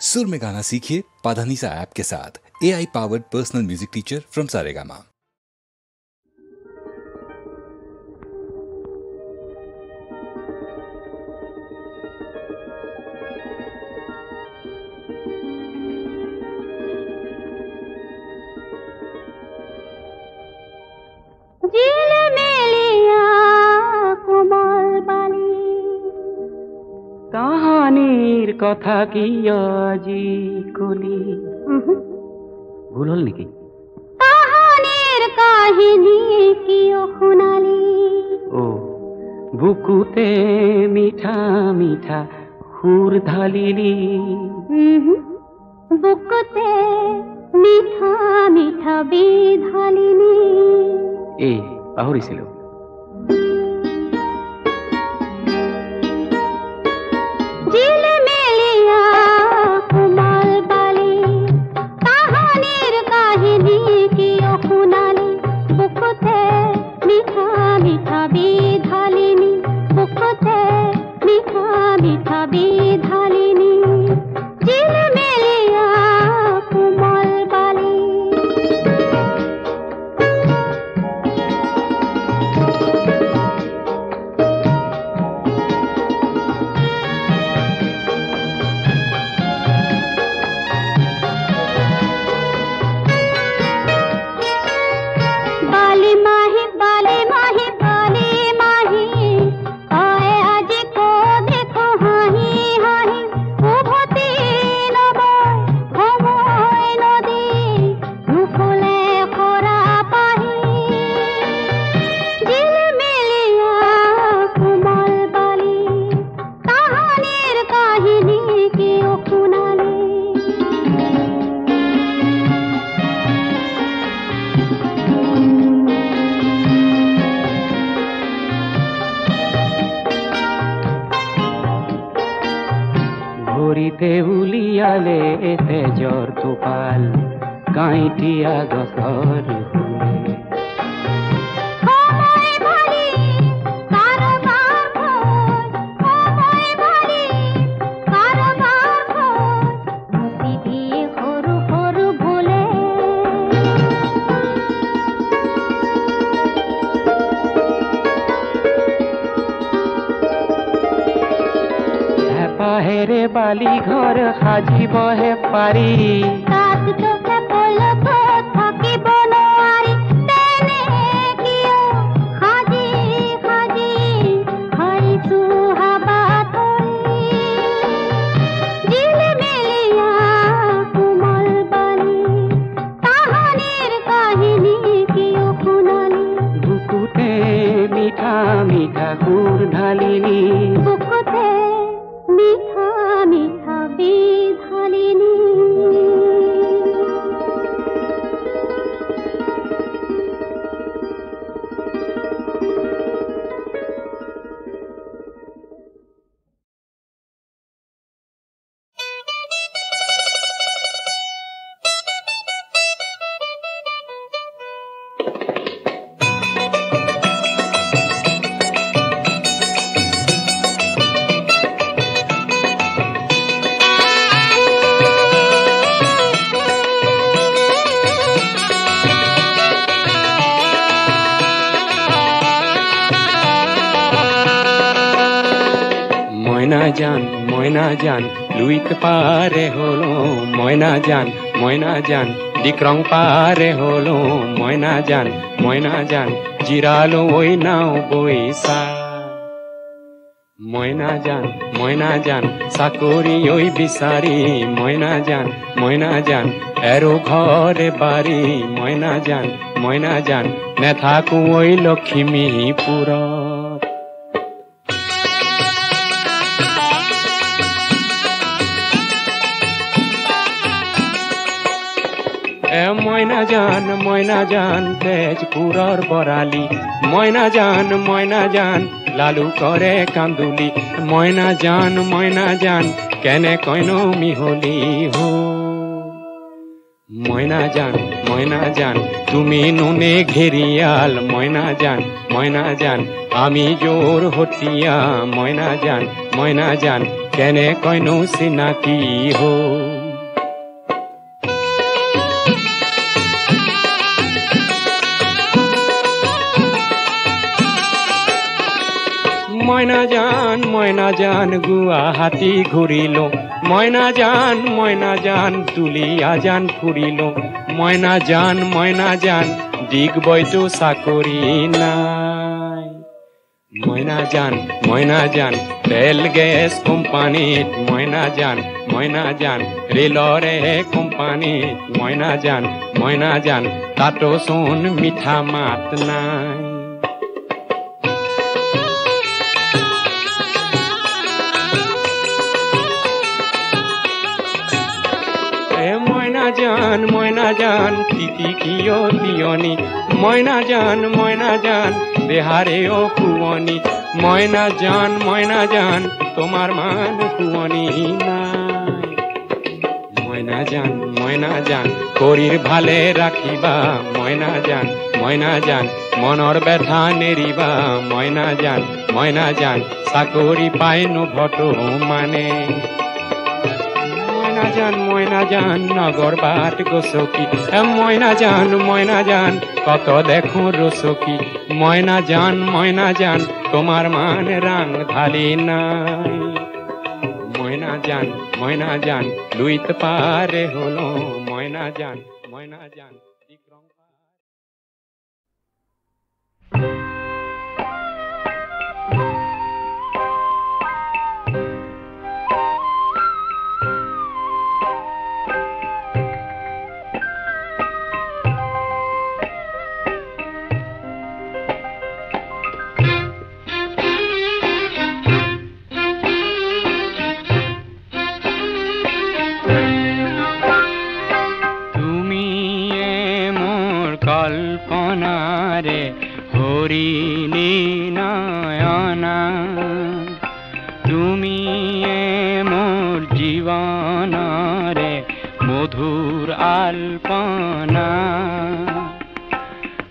सुर में गाना सीखिए पाधानीसा ऐप के साथ। AI powered personal music teacher from Saregama. কাহানির কথা কি আজি কলি ভুল হল নেকি? কাহানির কাহিনী কিয় শুনালি? ও বুকুতে মিঠা মিঠা সুর ঢালিলি। বুকুতে মিঠা মিঠা বিধালিনি। এই পাহৰিছিলো। ভৰিতে উলিয়ালে তেজৰ টোপাল কাঁইটীয়া গছৰ ফুলে। হেৰে বালি ঘৰ সাজিবহে পাৰি। তাত তোকে পলক থাকিব নোৱাৰি। তেনে কিয় সাজি সাজি খাইছো হাবাত জিলিমিলিয়া কোমল বালি। কাহানিৰ কাহিনী কিয় শুনালি? বুকুতে মিঠা মিঠা সুৰ ঢালিলি। বুকুতে মিঠা মিঠা বিধালিনী। ময়না জান লুইত পারে হলো। ময়না জান ডিক্রং পারে হলো। ময়না জান জিরালো ওই নাও বইসা। ময়না জান চাকরি ওই বিচারি। ময়না জান এরো ঘরে বাড়ি। ময়না জান নেথাকো ওই লক্ষ্মীপুরত। ময়না জান তেজপুৰৰ বৰালি। ময়না জান লালু কৰে কান্দুলি। ময়না জান কেনে কইনো মিহলি হো। ময়না জান তুমি নুনে ঘেরিয়াল। ময়না জান আমি জোর হতিয়া। ময়না জান কেনে কইনো চিনাকি হো। ময়না জান গুৱাহাটী ঘূৰিলো ময়না জান তুলিয়া জান ফুৰিলো ময়না জান ডিগবৈতো চাকৰি নাই ময়না জান তেল গেছ কোম্পানীত ময়না জান ৰেলৰে কোম্পানীত ময়না জান তাতো চোন মিঠা মাত নাই ময়না জান তিতি কিয় তিয়নি ময়না জান দেহাৰেও শুৱনি ময়না জান তোমাৰ মান শুৱনি নাই ময়না জান শৰীৰ ভালে ৰাখিবা ময়না জান মনৰ ব্যথা নেৰিবা ময়না জান চাকৰি পাই নভটো মানে ময়না জান নগৰ বাট গছকি ময়না জান কত দেখো ৰচকি ময়না জান তোমাৰ মান ৰাং ঢালি নাই ময়না জান লুইত পারে হলো ময়না জান কল্পনারে হরিণী নয়না তুমি মোর জীবনরে মধুর আলপনা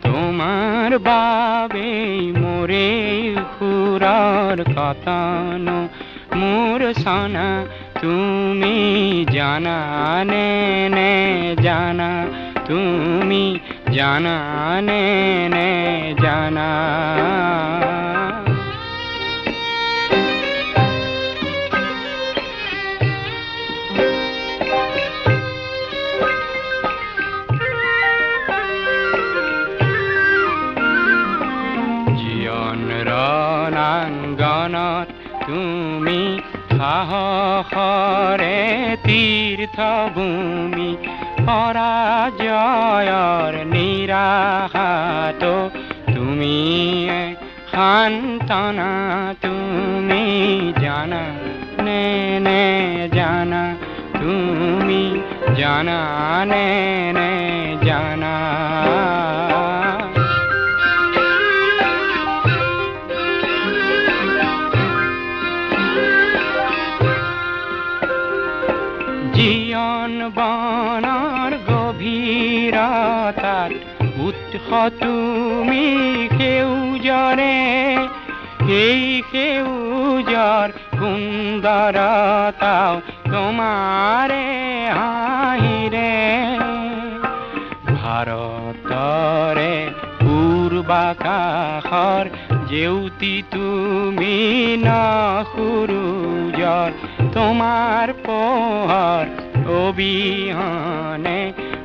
তোমার বাবে মোরে খুরার কাতানো মোর সানা তুমি জানা নে জানা তুমি জানা নে জানা জীবন রণাঙ্গনত তুমি সাহসৰে তীৰ্থভূমি পৰাজয়ৰ নিৰাশাতো তুমি সান্তনা তুমি জানা নে জানা তুমি জানা নে জানা জীয়ন বনৰ গভীৰতাত উৎস তুমি সেউজৰে এই সেউজৰ সুন্দৰতাও তোমাৰে হাঁহিৰে ভাৰতৰে পূৰ্বাকাশৰ জেউতি তুমি নসুৰুজৰ তোমার পোহর অবিহনে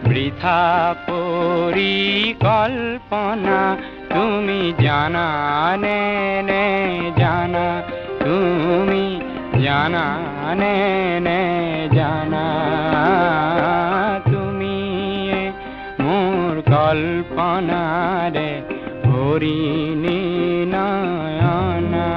বৃথা পরিকল্পনা তুমি জানা নে জানা তুমি জানা নে জানা তুমি মোর কল্পনারে হরিণী নয়না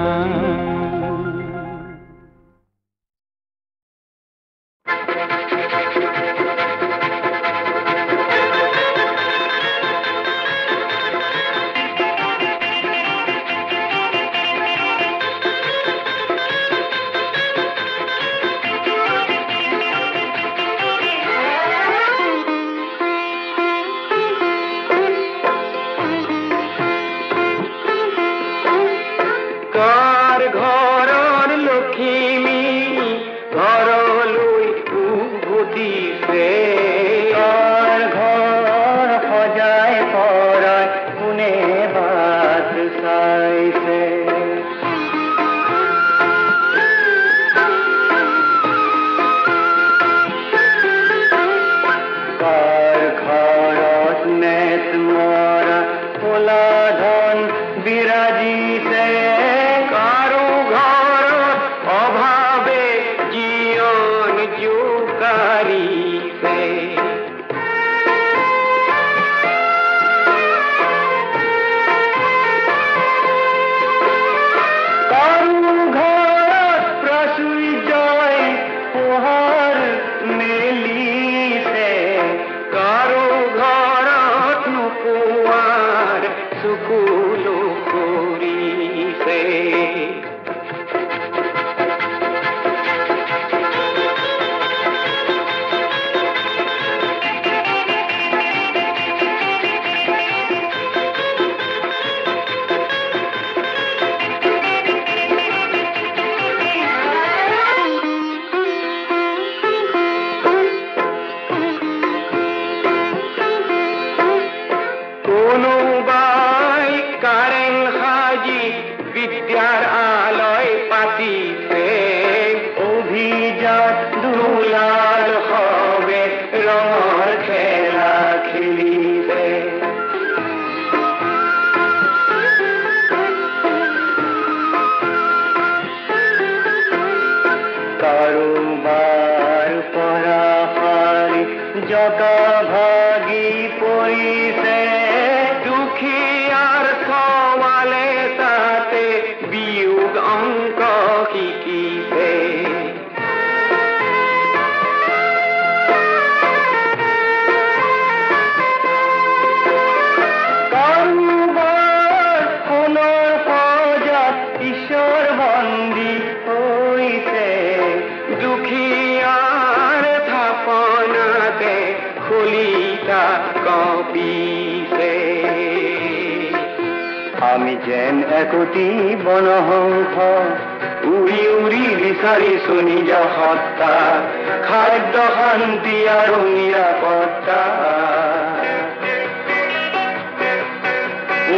জকা ভাগি পৰিছে দুখীয়াৰ সৱালে তাতে বিয়োগ অংক শিকিছে কাৰোবাৰ সোণৰ সজাত ঈশ্বৰ বন্দী হৈছে দুখীয়াৰ থাপনাতে খলিতা কঁপিছে আমি যেন একোটি বনহংস উৰি উৰি বিচাৰিছো নিজ সত্তা খাদ্য শান্তি আৰু নিৰাপত্তা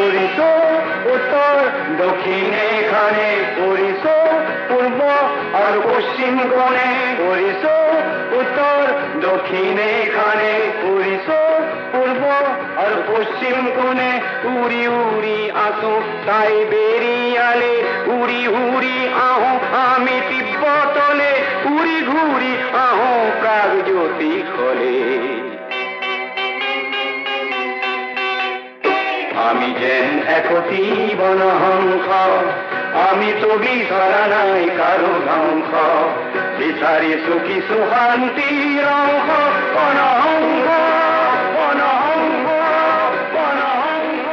উৰিছো উত্তৰ দক্ষিণে খানে উৰিছো পূৰ্ব আৰু পশ্চিম কোণে উৰিছো উত্তৰ দক্ষিণে খানে উৰিছো পূৰ্ব আৰু পশ্চিম কোণে উৰি উৰি আছো চাইবেৰিয়ালে উৰি উৰি আহো আমি তিব্বতলে উৰি ঘূৰি আহো প্ৰাগজ্যোতিষলে আমি যেন একোটি বনহংস আমিতো বিচৰা নাই কাৰো ধ্বংস বিচাৰিছো কিছু শান্তিৰ অংশ বনহংস বনহংস বনহংস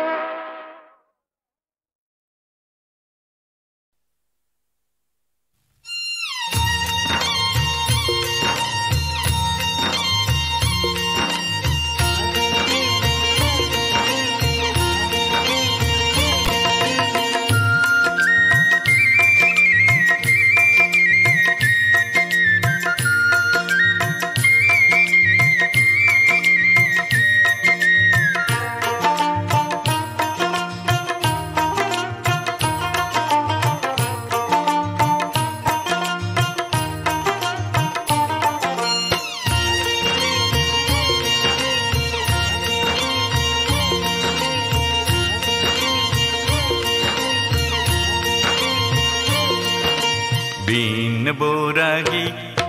বিন বৰাগী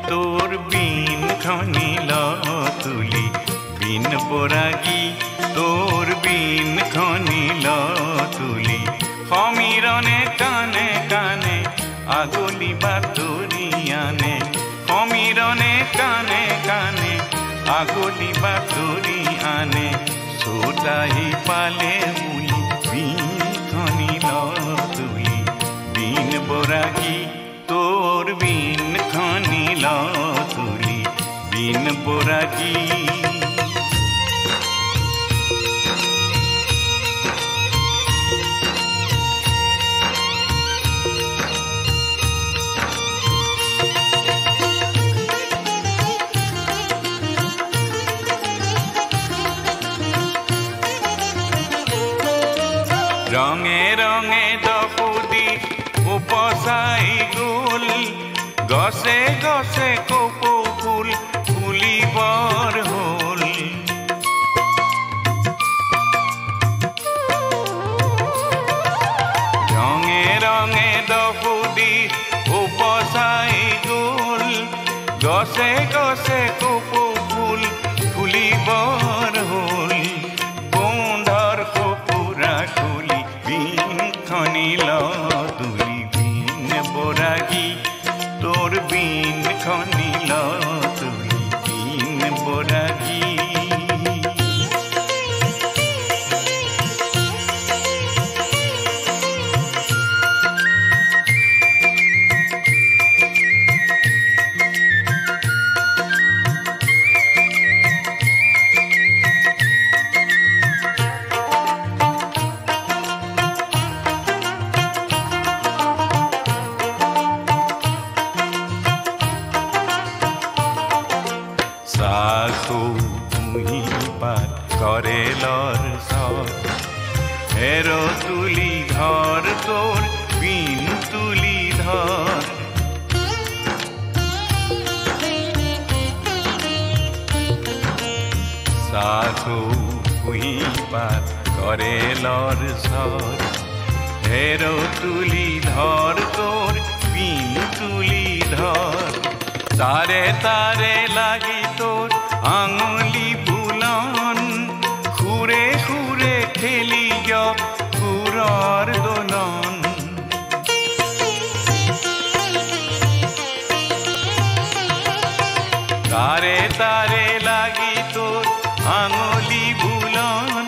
তোৰ বিন খনিল তুলি বিন বৰাগী তোৰ বিন খনিল তুলি সমীৰণে কাণে কাণে আগলি বাতৰি আনে সমীৰণে কাণে কাণে আগলি বাতৰি আনে চোতাহি পালে বুলি বিন খনিল তুলি বিন বৰাগী তোৰ বিন খনিল তুলি বিন বৰাগী ৰঙে ৰঙে দপুদি উপচাই গ'ল গছে গছে কপৌ ফুল ফুলিবৰ হ'ল ৰঙে ৰঙে দপুদি উপচাই গ'ল গছে গছে কপৌ ফুল ফুলিবৰ হ'ল গোন্ধৰ কপুৰা খুলি বিন খনিল তুলি বিন বৰাগী তোৰ বিন খনিল তুলি বিন বৰাগী কৰেলৰ চৰ হেৰ তুলি ধৰ তোৰ বিন তুলি ধৰ সাধু পুহি পাত কৰেলৰ চৰ হেৰ তুলি ধৰ তোৰ বিন তুলি ধৰ তাৰে তাৰে লাগি তোৰ আঙুলি তারে লাগি তোর আঙুলি বুলন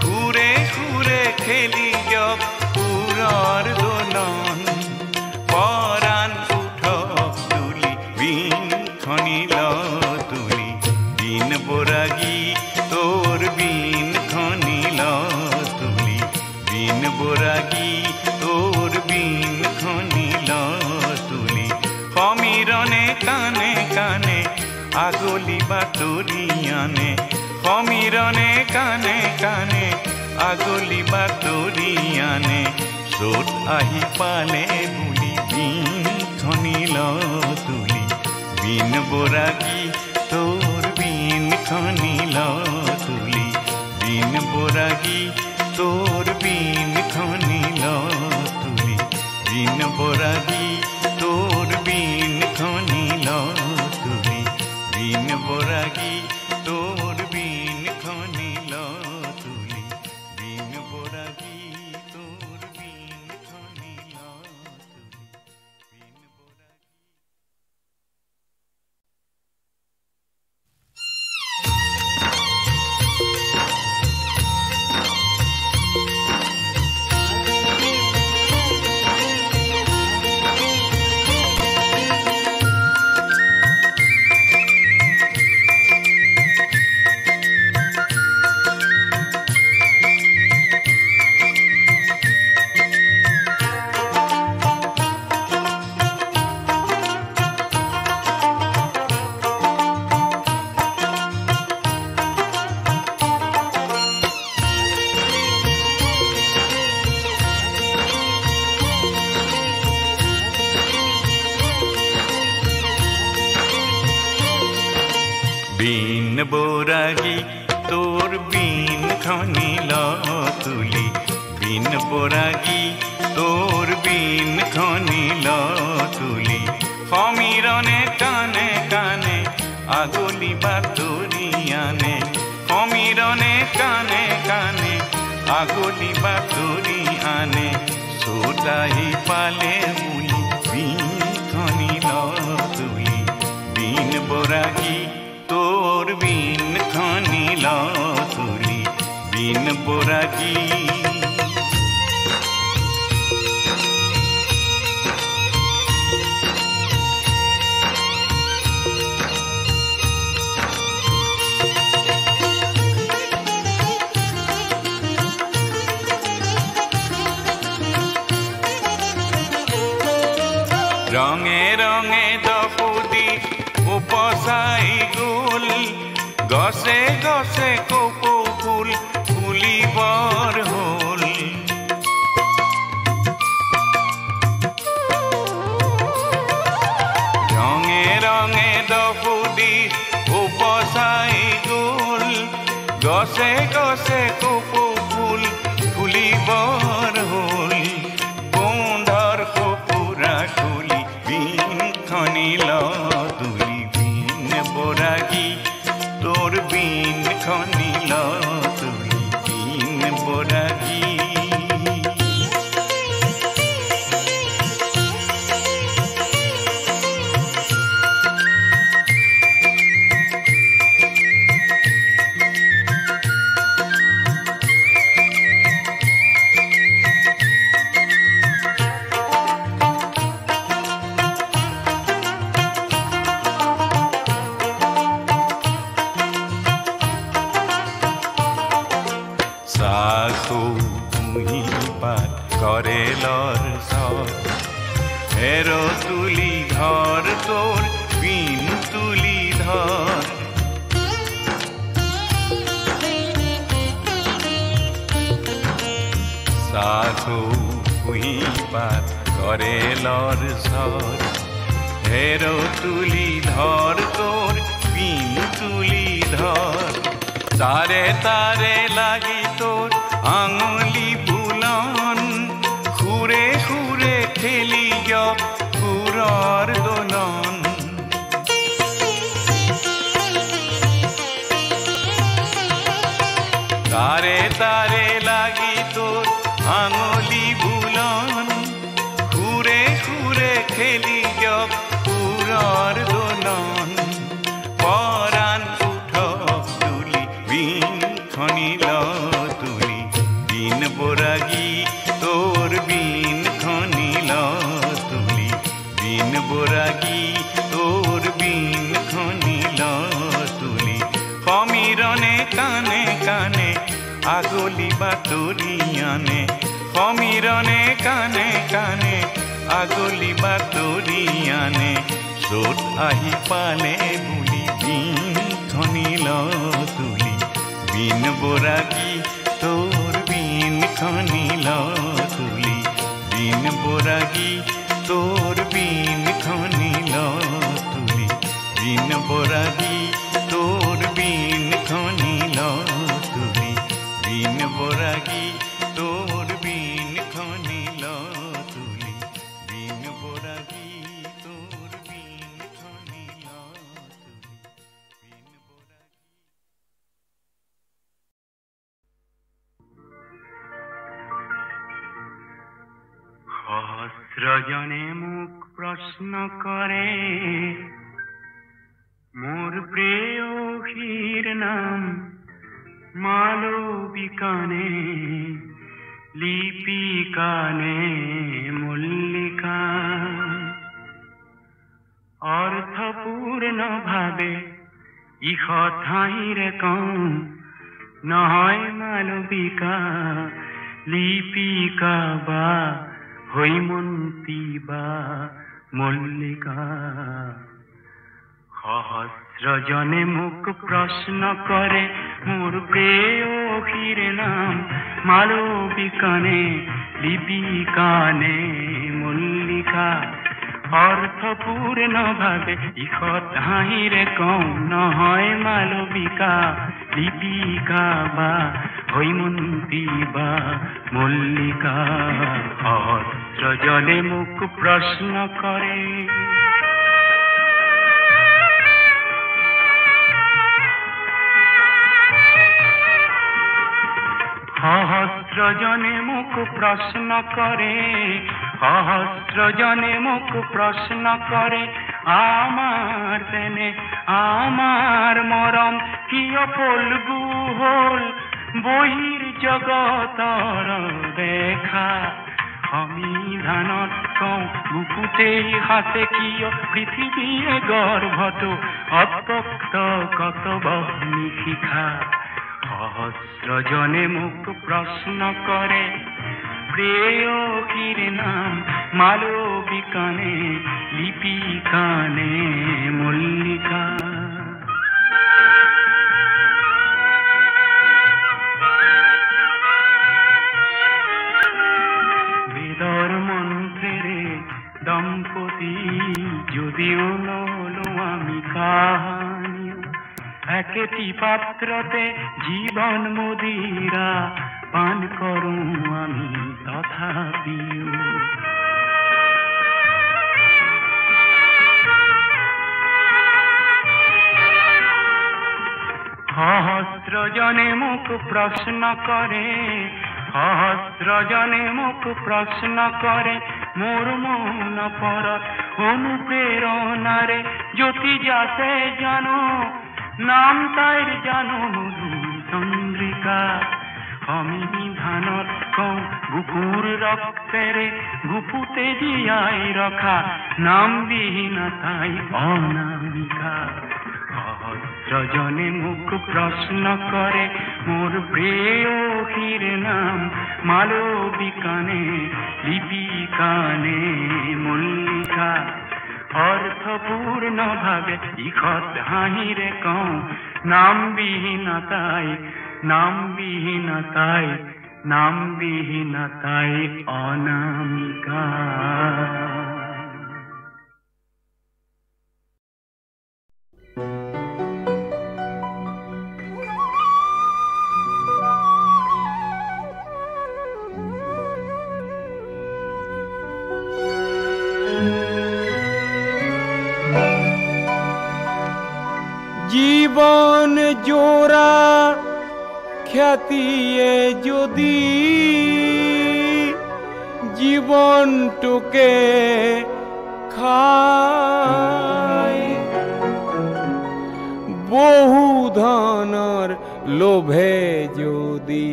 ঘুরে ঘুরে খেলি যক পুরর দোলন পরাণ উঠক তুলি বিন খনিল তুলি বিন বরাগি তোর বিন খনিল তুলি বিন বরাগি তোর বিন খনিল তুলি সমীরণে কানে কানে আগলি বাতরিয়ানে সমীরণে কানে কানে আগলি বাতরিয়ানে সোট আহি পালে বুলি বিন খনিল তুলি বিন বরাগি তোর বিন খনিল তুলি বিন বরাগি তোর বিন খনিল তুলি বিন বরাগি তোর বিন খনিল তুলি বিন বরাগি তোর বিন খনিল তুলি বিন বরাগি তোর বিন খনিল তুলি বিন বরাগি বিন বরাগি তোর বিন খনিল তুলি বিন বরাগি তোর বিন খনিল তুলি সমীরণে কানে কানে আগলি বাতরিয়ানে সমীরণে কানে কানে আগলি বাতরিয়ানে সোটাহি পালে বুলি বিন খনিল তুলি বিন বরাগি তোর বিন খনিল তুলি বিন বরাগি রঙে রঙে দপুদি উপসাই গুল গছে গছে কপৌ ফুল ফুলিবৰ হল ৰঙে ৰঙে দপুদি উপসাই গুল গছে গছে কপৌ ফুল ফুলিবৰ হল গোন্ধৰ কপুৰা খুলি বিন খনিল তুলি বিন বরাগি তোর বিন খনিল তুলি বিন বরাগি করেলর সর হেরো তুলি ধর তোর বিন তুলি ধর সাধু পাত করেলর সর হেরো তুলি ধর তোর বিন তুলি ধর তারে তারে লাগি তোর আঙুলি বুলন ঘুরে ঘুরে খেলি পুরর দোলন তারে তারে লাগি তোর আঙুলি বুলন ঘুরে ঘুরে খেলি পুরর দোলন পর বাতৰি আনে সমীৰণে কাণে কাণে আগলি বাতৰি আনে য'ত আহি পালে বুলি বিন খনিল তুলি বিন বৰাগী তোৰ বিন খনিল তুলি বিন বৰাগী তোৰ বিন খনিল তুলি বিন বৰাগী তোৰ বিন খনিল তুলি বিন বৰাগী তোৰ বিন খনিল তুলি বিন বৰাগী তোৰ বিন খনিল তুলি বিন বৰাগী। সহস্ৰজনে মোক প্ৰশ্ন কৰে মোৰ প্ৰেয়সীৰ নাম মালবিকানে লিপিকানে মল্লিকা অৰ্থপূৰ্ণ ভাৱে ইষ ঠাইৰে কওঁ নহয় মালবিকা লিপিকা বা হৈমন্তী বা মল্লিকা। সহস্ৰজনে মোক প্ৰশ্ন কৰে মোৰ প্ৰেয়সীৰ নাম মালবিকানে লিপিকানে মল্লিকা অৰ্থপূৰ্ণ ভাৱে ইষ ঠাইৰে কওঁ নহয় মালবিকা লিপিকা বা হৈমন্তী বা মল্লিকা। সহস্ৰজনে মোক প্ৰশ্ন কৰে সহস্ৰজনে মোক প্ৰশ্ন কৰে সহস্ৰজনে মোক প্ৰশ্ন কৰে আমাৰ তেনে আমাৰ মৰম কিয় ফলগু হল বহিৰ জগতৰ দেখা সমিধানত কওঁ বুকুতেই হাতে কিয় পৃথিৱীয়ে গৰ্ভটো অত্যক্ত কতব নিশিখা। সহস্রজনে মোক প্রশ্ন করে প্রেয়সীর নাম মালবিকানে লিপিকানে মল্লিকা। বেদর মন্ত্রে দম্পতি যদিও নলো আমি কাহানি একটি পাত্রতে জীবন মদিরা পান করু আমি তথাপিও সহস্রজনে মোক প্রশ্ন করে সহস্রজনে মোক প্রশ্ন করে মোর মন পরত অনুপ্রেরণারে জ্যোতি যাতে জানো নাম তাইর জানো মধু চন্দ্রিকা সমিধানত কওঁ বুকুৰ ৰক্তেৰে বুকুতে জীয়াই ৰখা নাম বিহীন তাই অনামিকা। সহস্ৰজনে মোক প্ৰশ্ন কৰে মোৰ প্ৰেয়সীৰ নাম মালবিকানে লিপিকানে মল্লিকা অৰ্থপূৰ্ণ ভাৱে ইষ ঠাইৰে কওঁ নাম বিহীন তাই নাম বিহীন তাই নাম বিহীন তাই অনামিকা। জীবন জোড়া খ্যাতিয়ে যদি জীবনটুকে খায় বহু ধনৰ লোভে যদি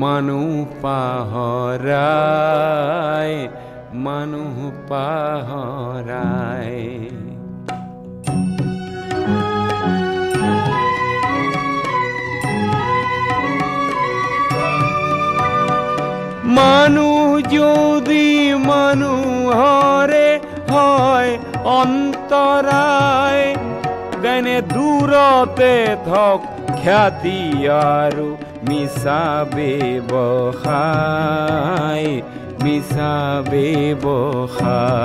মানুহ পাহৰায় মানুহ পাহৰায় যদি মানুহৰে হয় অন্তৰায় তেনে দূৰতে থক খ্যাতি আৰু মিছা ব্যৱসায় মিছা ব্যৱসায়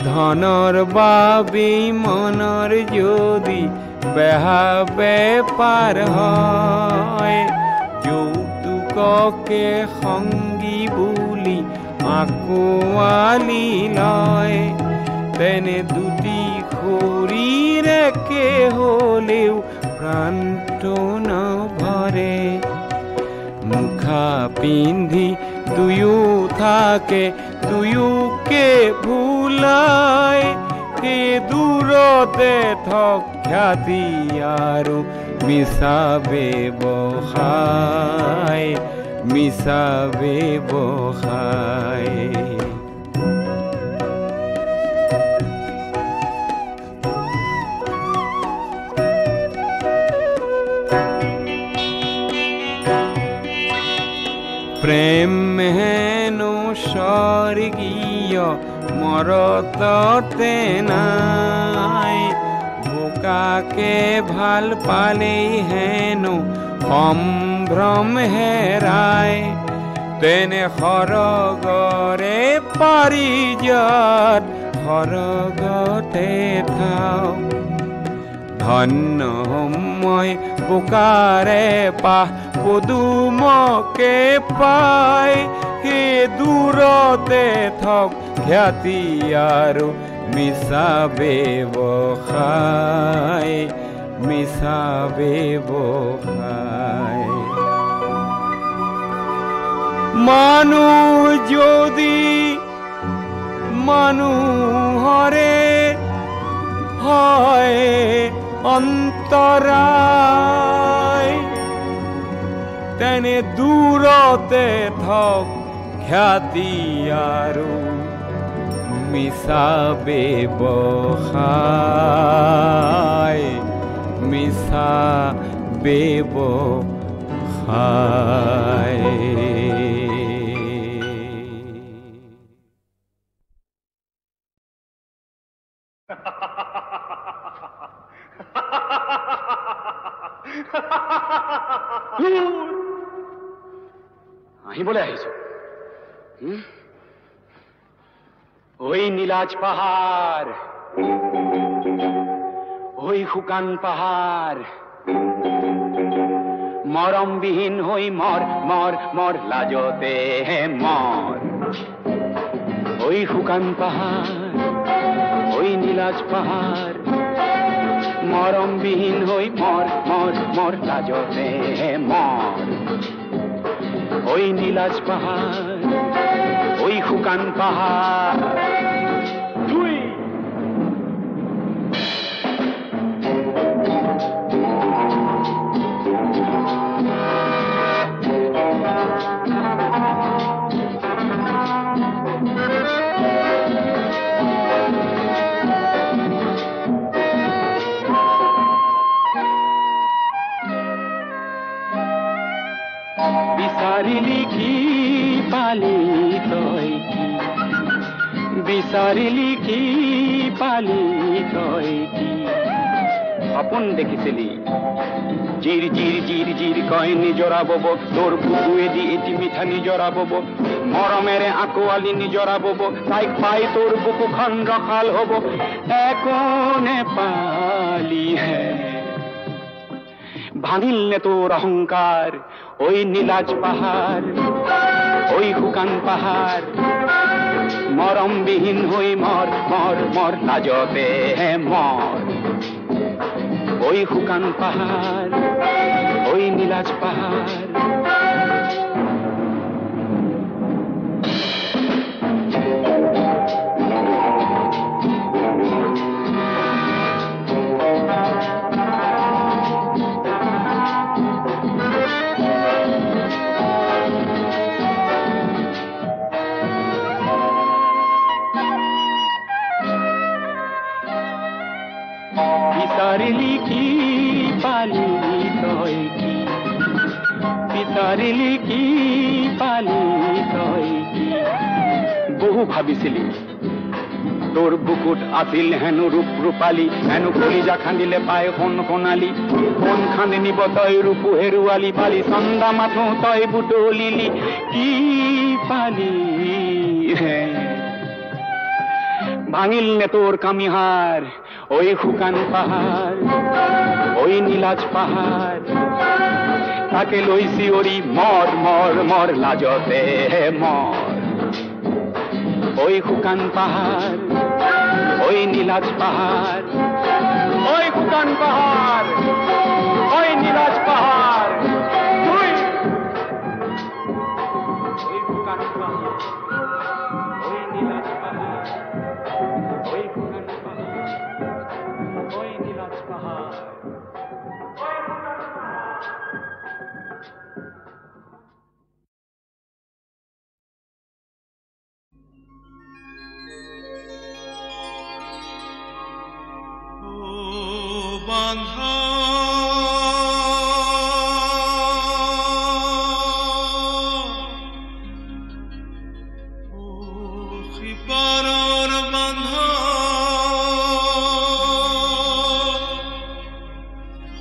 ধনৰ বাবে মনৰ যদি বেহা বেপাৰ হয় যৌতুককে সংগী বুলি আকোৱালি লয় তেনে দুটি শৰীৰকে হ'লেও প্ৰাণটো নভৰে মুখা পিন্ধি দুয়ো থাকে দুয়োকে ভুলাই সেই দূৰতে থক খ্যাতি আৰু মিছা ব্যৱসায় মিছা ব্যৱসায় প্ৰেম হেনো স্বৰ্গীয় মৰততে নাই বোকাকে ভাল পালেই হেনো সম্ভ্ৰম হেৰায় তেনে সৰগৰে পাৰিজাত সৰগতে থাও ধন্য মই বোকাৰে পাহ পদুমকে পাই সেই দূৰতে থক খ্যাতি আৰু মিছা ব্যৱসায় মিছা ব্যৱসায় মানুহ যদি মানুহৰে হয় অন্তৰায় তেনে দূৰতে থক খ্যাতি আৰু মিছা ব্যৱসায় মিছা ব্যৱসায় আহিবলৈ আহিছো ওই নীলাজ পাহাড় ওই শুকান পাহাড় মৰমবিহীন হৈ মৰ মৰ মৰ লাজতে মৰ ওই শুকান পাহাড় ওই নীলাজ পাহাড় মৰমবিহীন হৈ মৰ মৰ মৰ লাজতে মৰ ওই নীলাজ পাহাড় ওই শুকান পাহাড় তুই বিচাৰিলি কি পালি তই কি বিচাৰিলি কি পালি তই কি সপোন দেখিছিলি জিৰ জিৰ জিৰ জিৰ কয় নিজৰা বব তোৰ বুকুৱেদি এটি মিঠা নিজৰা বব মৰমেৰে আকোৱালি নিজৰা বব তাইক পাই তোৰ বুকুখন ৰখাল হব একো নেপালি হে ভাঙিল নে তোৰ অহংকাৰ ওই নীলাজ পাহাড় ওই শুকান পাহাড় মৰমবিহীন হৈ মৰ মৰ মৰ লাজতে মৰ ওই শুকান পাহাড় ওই নীলাজ পাহাড় বিচাৰিলি কি পালি তই কি বহু ভাবিছিলি তোৰ বুকুত আছিল হেনো ৰূপ ৰূপালী হেনো কলিজা খান্দিলে পায় সোণ সোণালী সোণ খান্দি নিব তই ৰূপু হেৰুৱালি পালি চন্দা মাথো তই বুটলিলি কি পালি ভাঙিল নে তোৰ কামিহাৰ ঐ শুকান পাহাৰ ঐ নীলাজ পাহাৰ তাকে লৈ চিঞৰি মৰ মৰ মৰ লাজতে মৰ ঐ শুকান পাহাৰ ঐ নীলাজ পাহাৰ ঐ শুকান পাহাৰ ঐ নীলাজ পাহাৰ ঐ শুকান পাহাৰ ঐ নীলাজ পাহাৰ ঐ শুকান পাহাৰ ঐ নীলাজ পাহাৰ বান্ধা শিপাৰৰ বান্ধা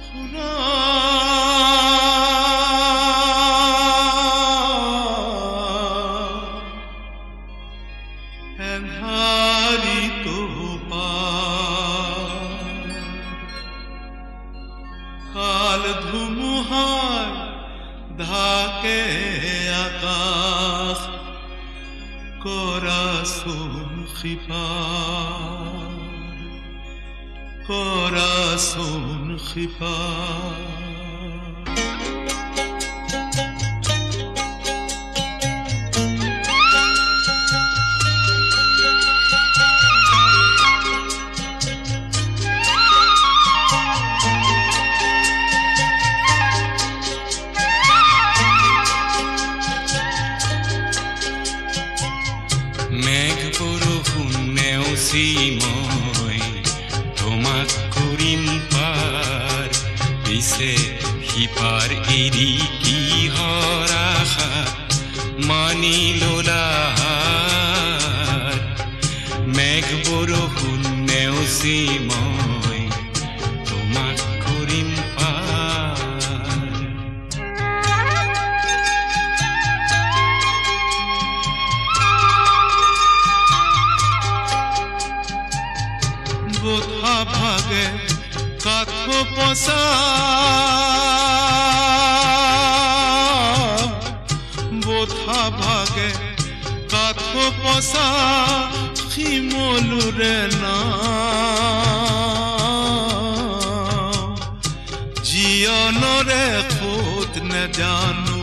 শুনা এন্ধাৰিত কাল ধুমুহাৰ ঢাকে আকাশ কোৰাসুন খিফাৰ মই তোমাক কৰিম পাৰ পিছে সিপাৰ এৰি কি হৰাশা মানি ললা মেঘ বৰষুণ নেওচি মই তোমাক কৰিম পাৰ বোধা ভাগে কাঠ পচা বোধা ভাগে কাঠ পচা শিমলুৰে না জীয়নৰে খোদ নেজানো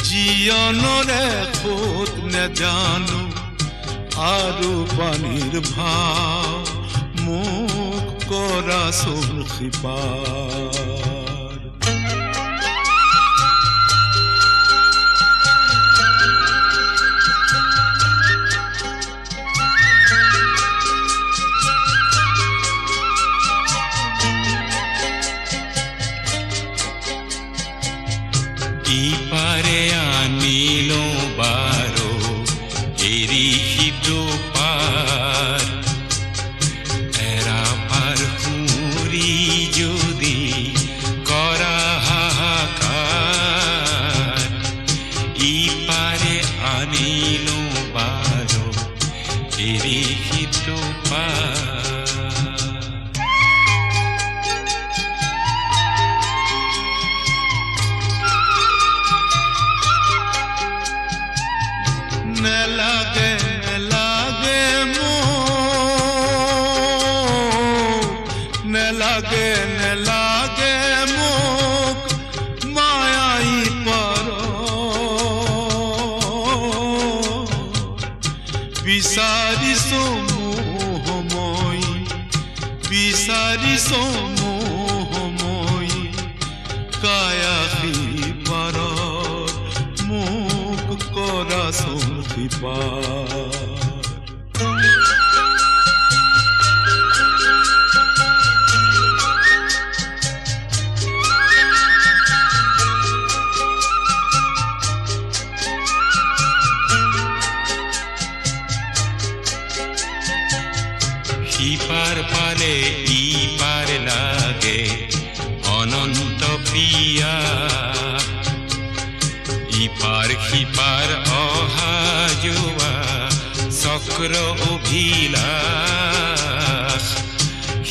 জীয়নৰে খোদ নেজানো আৰু পানীৰ ভাৱ মুখ কোরাসুন খিপার ইপারে আনিলো বারো এরি হিটো পার যদি করা হাহাকার ইপারে আনিল বারো এরি হিত নেলাগে নেলাগে নেলাগে নেলাগে মুখ মায়াই পর বিচাৰিছো মোহময় বিচাৰিছো মোহময় কায়াসী পাৰ মুখ কৰাচোন কৃপা পালে ইপাৰ লাগে অনন্ত প্ৰিয়া ইপাৰ সিপাৰ অহা যোৱা চক্ৰ অভিলাষ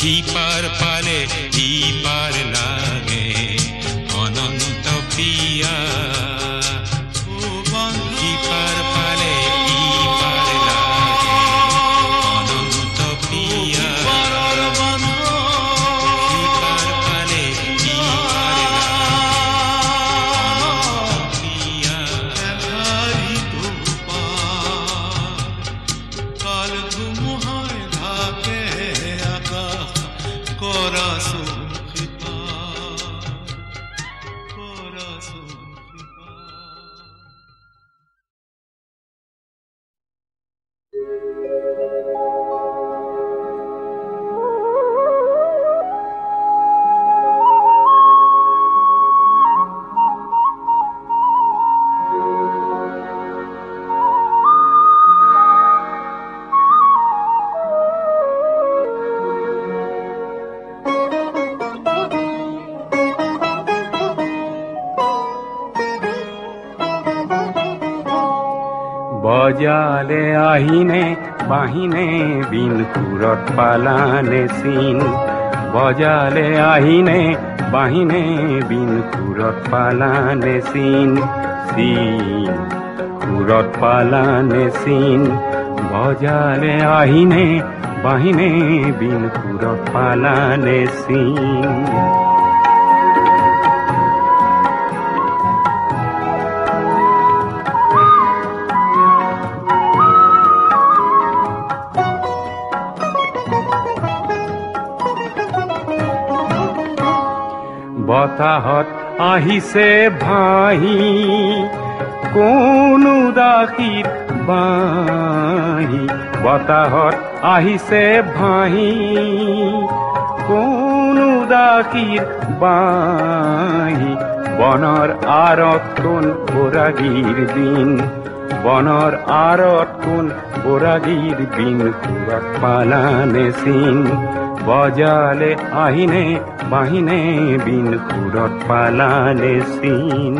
সিপাৰ পালে ইপাৰ লাগে অনন্ত প্ৰিয়া সিপাৰ পালে ইপাৰ লাগে অনন্ত প্ৰিয়া সিপাৰ পালে ইপাৰ লাগে কাল ধুমুহায় ঢাকে আকাশ কৰাচোন বজালে আহিনে বাহিনে বিন সুৰত পালানে চিন বজালে আহিনে বাহিনে বিন সুৰত পালানে চিন চিন সুৰত পালানে চিন বজালে আহিনে বাহিনে বিন সুৰত পালানে চিন বতাহত আহিছে ভাহি কোনো দাসীৰ বাহি বতাহত আহিছে ভাহি কোনো দাসীৰ বাহি বনৰ আঁৰত কোন বৰাগীৰ বিন বনৰ আঁৰত কোন বৰাগীৰ বিন সুৰত পালানে চিন বজালে আহিনে বাহিনে বিন সুৰত পালানে চিন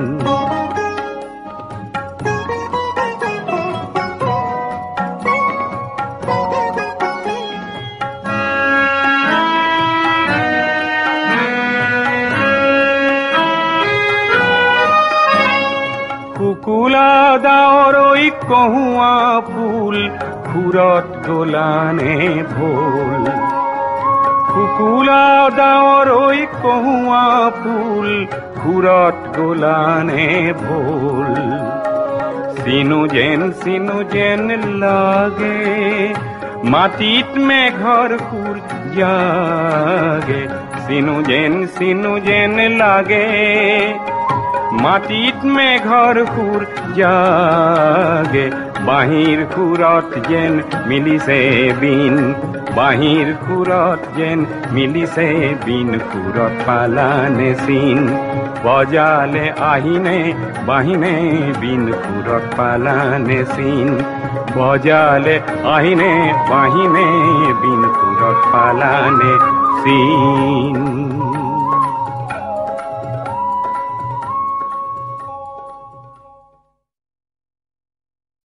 কুকুলা ডাৱৰৈ কহুৱা ফুল সুৰত গলানে ভোল কুকুলা ডাৱৰৈ কহুৱা ফুল সুৰত গলানে ভোল চিনু যেন লাগে মাটিত মেঘৰ সুৰ জাগে চিনু যেন লাগে মাটিত মেঘৰ সুৰ জাগে বাঁহীৰ সুৰত যেন মিলিছে বিন বাঁহীৰ সুৰত যেন মিলিছে বিন সুৰত পালানে চিন বজালে আহিনে বাহিনে বিন সুৰত পালানে চিন বজালে আহিনে বাহিনে বিন সুৰত পালানে চিন